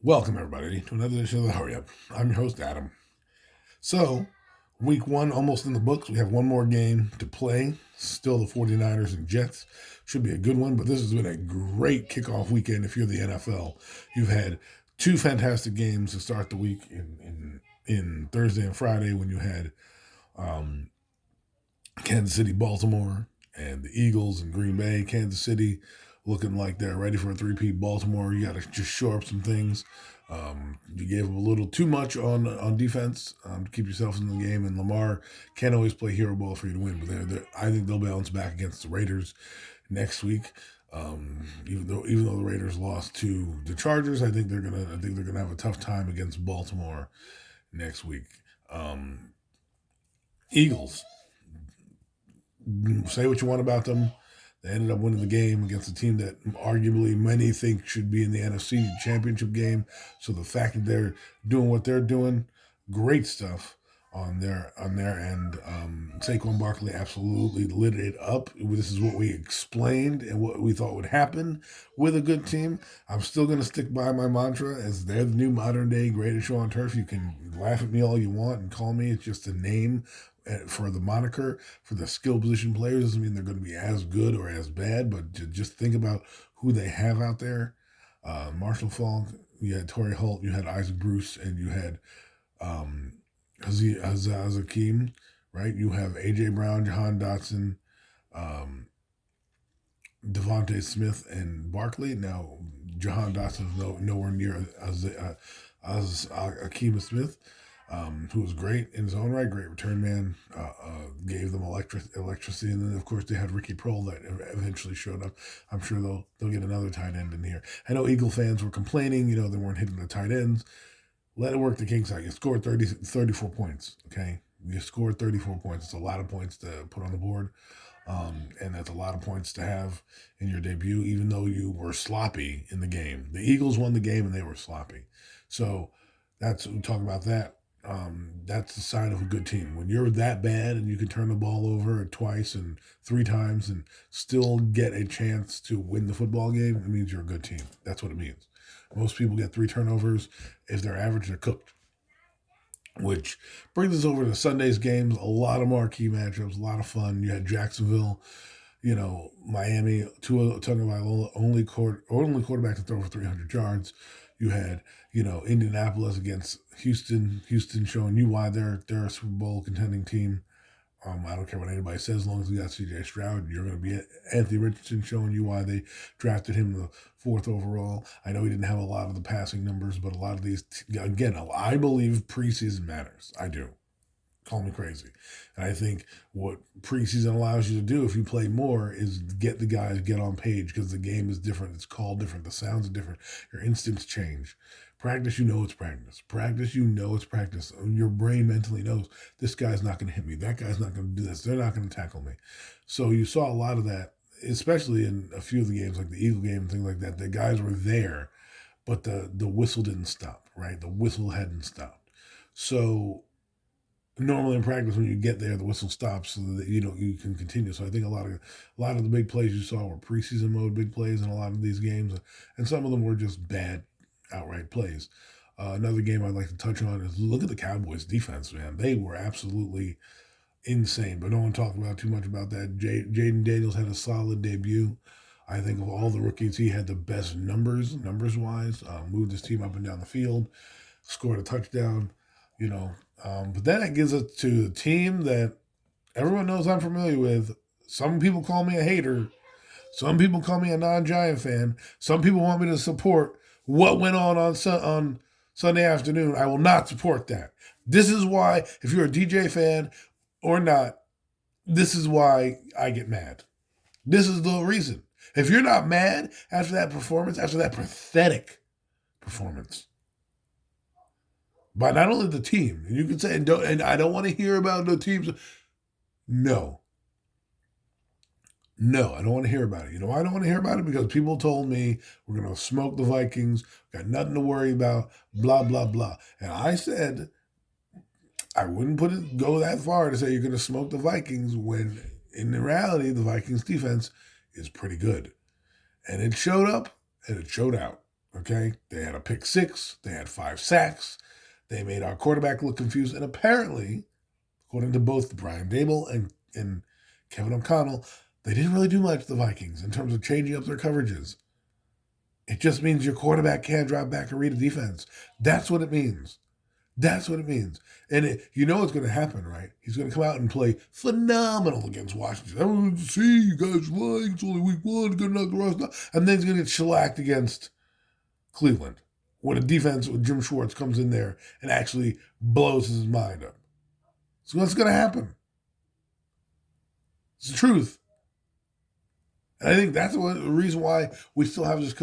Welcome, everybody, to another edition of the Hurry Up. I'm your host, Adam. So, week one almost in the books. We have one more game to play. Still the 49ers and Jets. Should be a good one, but this has been a great kickoff weekend if you're the NFL. You've had two fantastic games to start the week in Thursday and Friday when you had um, Kansas City, Baltimore, and the Eagles and Green Bay. Kansas City looking like they're ready for a three-peat. Baltimore, you got to just shore up some things. You gave them a little too much on defense to keep yourself in the game, and Lamar can't always play hero ball for you to win. But I think they'll bounce back against the Raiders next week. Even though the Raiders lost to the Chargers, I think they're gonna have a tough time against Baltimore next week. Eagles, say what you want about them. They ended up winning the game against a team that arguably many think should be in the NFC Championship game. So the fact that they're doing what they're doing, great stuff on their end. Saquon Barkley absolutely lit it up. This is what we explained and what we thought would happen with a good team. I'm still going to stick by my mantra as they're the new modern day greatest show on turf. You can laugh at me all you want and call me. It's just a name for the moniker. For the skill position players doesn't mean they're going to be as good or as bad, but just think about who they have out there. Marshall Falk, you had Torrey Holt, you had Isaac Bruce, and you had Aziz Hakeem, right? You have A.J. Brown, Jahan Dotson, um, Devontae Smith, and Barkley. Now, Jahan Dotson is nowhere near as Akeem Smith, who was great in his own right, great return man, gave them electricity, and then of course they had Ricky Prohl that eventually showed up. I'm sure they'll get another tight end in here. I know Eagle fans were complaining, they weren't hitting the tight ends. Let it work the king side. You scored 34 points, okay? You scored 34 points. It's a lot of points to put on the board. And that's a lot of points to have in your debut, even though you were sloppy in the game. The Eagles won the game and they were sloppy. So we talk about that. That's the sign of a good team. When you're that bad and you can turn the ball over twice and three times and still get a chance to win the football game, it means you're a good team. That's what it means. Most people get 3 turnovers. If they're average, they're cooked. Which brings us over to Sunday's games. A lot of marquee matchups, a lot of fun. You had Jacksonville, Miami, Tua Tagovailoa, only quarterback to throw for 300 yards. You had, Indianapolis against Houston. Houston showing you why they're a Super Bowl contending team. I don't care what anybody says, as long as we got C.J. Stroud. You're going to be Anthony Richardson showing you why they drafted him the 4th overall. I know he didn't have a lot of the passing numbers, but a lot of these, again, I believe preseason matters. I do. Call me crazy. And I think what preseason allows you to do if you play more is get the guys, get on page, because the game is different. It's called different. The sounds are different. Your instincts change. Practice, it's practice. Practice, it's practice. Your brain mentally knows this guy's not going to hit me. That guy's not going to do this. They're not going to tackle me. So you saw a lot of that, especially in a few of the games, like the Eagle game and things like that. The guys were there, but the whistle didn't stop, right? The whistle hadn't stopped. So normally in practice, when you get there, the whistle stops so that you can continue. So I think a lot of the big plays you saw were preseason mode big plays in a lot of these games, and some of them were just bad outright plays. Another game I'd like to touch on is look at the Cowboys defense, man. They were absolutely insane, but no one talked about too much about that. Jaden Daniels had a solid debut. I think of all the rookies, he had the best numbers wise. Moved his team up and down the field, scored a touchdown. But then it gives it to the team that everyone knows I'm familiar with. Some people call me a hater. Some people call me a non-Giant fan. Some people want me to support what went on Sunday afternoon. I will not support that. This is why, if you're a DJ fan or not, this is why I get mad. This is the reason. If you're not mad after that performance, after that pathetic performance, by not only the team, and you can say, and I don't want to hear about the teams. No, I don't want to hear about it. You know why I don't want to hear about it? Because people told me we're going to smoke the Vikings, got nothing to worry about, blah, blah, blah. And I said I wouldn't go that far to say you're going to smoke the Vikings when in reality the Vikings defense is pretty good. And it showed up and it showed out. Okay? They had a pick six. They had 5 sacks. They made our quarterback look confused. And apparently, according to both Brian Dable and Kevin O'Connell, they didn't really do much, the Vikings, in terms of changing up their coverages. It just means your quarterback can't drop back and read a defense. That's what it means. That's what it means. And you know what's going to happen, right? He's going to come out and play phenomenal against Washington. Everyone see, you guys lying. It's only week one. Going to knock the rust out. And then he's going to get shellacked against Cleveland when a defense with Jim Schwartz comes in there and actually blows his mind up. So what's going to happen? It's the truth. And I think that's the reason why we still have this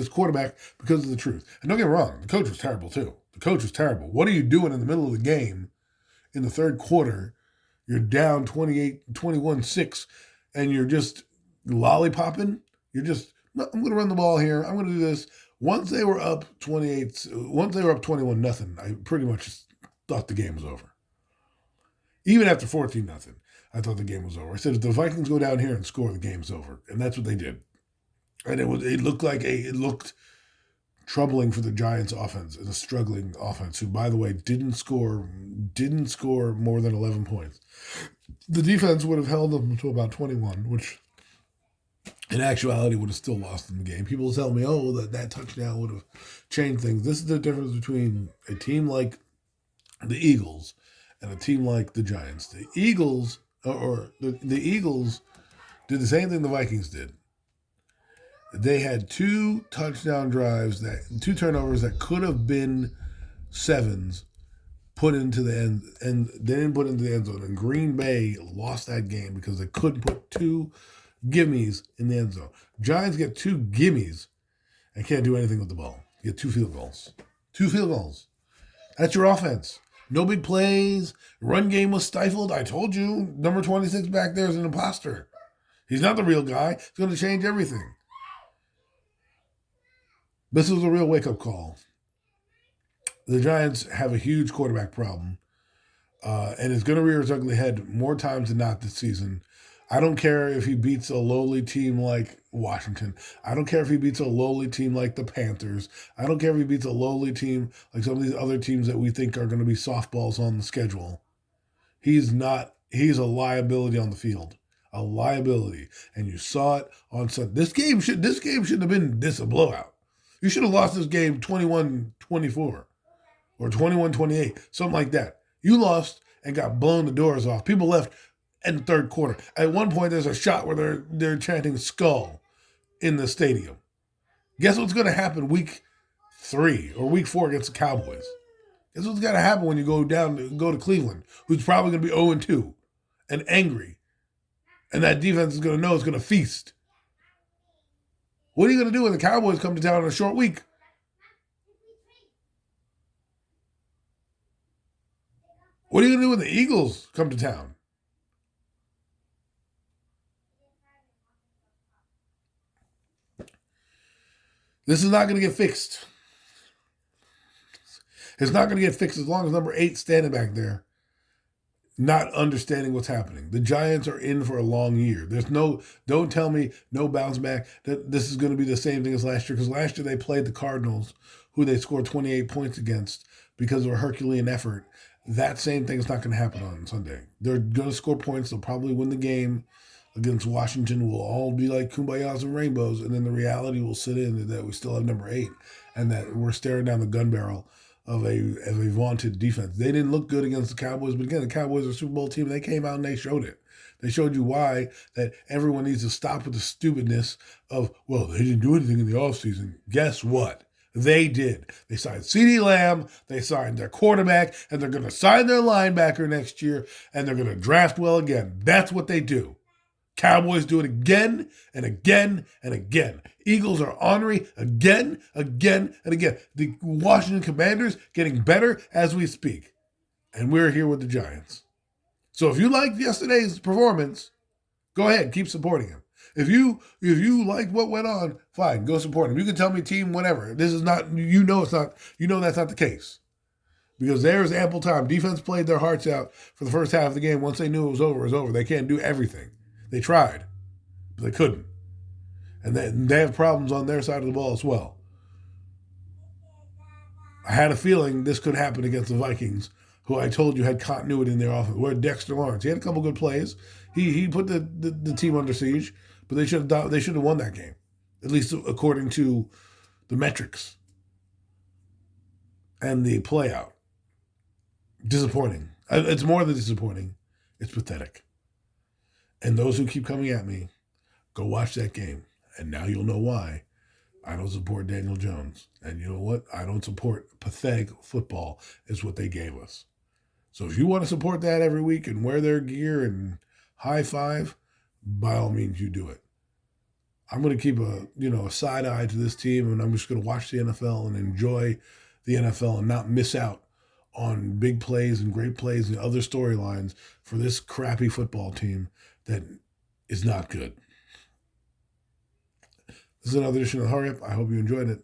quarterback, because of the truth. And don't get me wrong, the coach was terrible too. The coach was terrible. What are you doing in the middle of the game in the third quarter? You're down 21-6, and you're just lollipopping. You're just, no, I'm going to run the ball here. I'm going to do this. Once they were up 21-0, I pretty much thought the game was over. Even after 14-0. I thought the game was over. I said, if the Vikings go down here and score, the game's over. And that's what they did. And it looked troubling for the Giants offense, and a struggling offense, who, by the way, didn't score more than 11 points. The defense would have held them to about 21, which in actuality would have still lost them the game. People tell me, oh, that touchdown would have changed things. This is the difference between a team like the Eagles and a team like the Giants. The Eagles did the same thing the Vikings did. They had 2 touchdown drives, 2 turnovers that could have been 7s, put into the end, and they didn't put into the end zone. And Green Bay lost that game because they couldn't put 2 gimmies in the end zone. Giants get 2 gimmies and can't do anything with the ball. You get 2 field goals. 2 field goals. That's your offense. No big plays. Run game was stifled. I told you, number 26 back there is an imposter. He's not the real guy. He's going to change everything. This was a real wake-up call. The Giants have a huge quarterback problem, and it's going to rear its ugly head more times than not this season. I don't care if he beats a lowly team like Washington. I don't care if he beats a lowly team like the Panthers. I don't care if he beats a lowly team like some of these other teams that we think are going to be softballs on the schedule. He's a liability on the field. A liability. And you saw it on Sunday. This game shouldn't have been a blowout. You should have lost this game 21-24 or 21-28, something like that. You lost and got blown the doors off. People left in the third quarter. At one point, there's a shot where they're chanting "skull" in the stadium. Guess what's going to happen week 3 or week 4 against the Cowboys? Guess what's going to happen when you go to Cleveland, who's probably going to be 0-2 and angry, and that defense is going to know it's going to feast. What are you going to do when the Cowboys come to town in a short week? What are you going to do when the Eagles come to town? This is not going to get fixed. It's not going to get fixed as long as number 8 standing back there, not understanding what's happening. The Giants are in for a long year. Don't tell me no bounce back, that this is going to be the same thing as last year, because last year they played the Cardinals, who they scored 28 points against because of a Herculean effort. That same thing is not going to happen on Sunday. They're going to score points. They'll probably win the game against Washington. We'll all be like kumbayas and rainbows, and then the reality will sit in that we still have number 8 and that we're staring down the gun barrel of a vaunted defense. They didn't look good against the Cowboys, but again, the Cowboys are a Super Bowl team. They came out and they showed it. They showed you why that everyone needs to stop with the stupidness of, well, they didn't do anything in the offseason. Guess what? They did. They signed CeeDee Lamb, they signed their quarterback, and they're going to sign their linebacker next year, and they're going to draft well again. That's what they do. Cowboys do it again and again and again. Eagles are ornery again, again, and again. The Washington Commanders getting better as we speak. And we're here with the Giants. So if you liked yesterday's performance, go ahead, keep supporting him. If you like what went on, fine, go support him. You can tell me team whatever. This is not, that's not the case. Because there's ample time. Defense played their hearts out for the first half of the game. Once they knew it was over, it was over. They can't do everything. They tried, but they couldn't. And they have problems on their side of the ball as well. I had a feeling this could happen against the Vikings, who I told you had continuity in their offense. Where Dexter Lawrence, he had a couple good plays. He put the team under siege, but they should have won that game, at least according to the metrics and the play out. Disappointing. It's more than disappointing. It's pathetic. And those who keep coming at me, go watch that game, and now you'll know why I don't support Daniel Jones. And you know what? I don't support pathetic football is what they gave us. So if you want to support that every week and wear their gear and high five, by all means you do it. I'm going to keep a side eye to this team, and I'm just going to watch the NFL and enjoy the NFL and not miss out on big plays and great plays and other storylines for this crappy football team that is not good. This is another edition of Hurry Up. I hope you enjoyed it.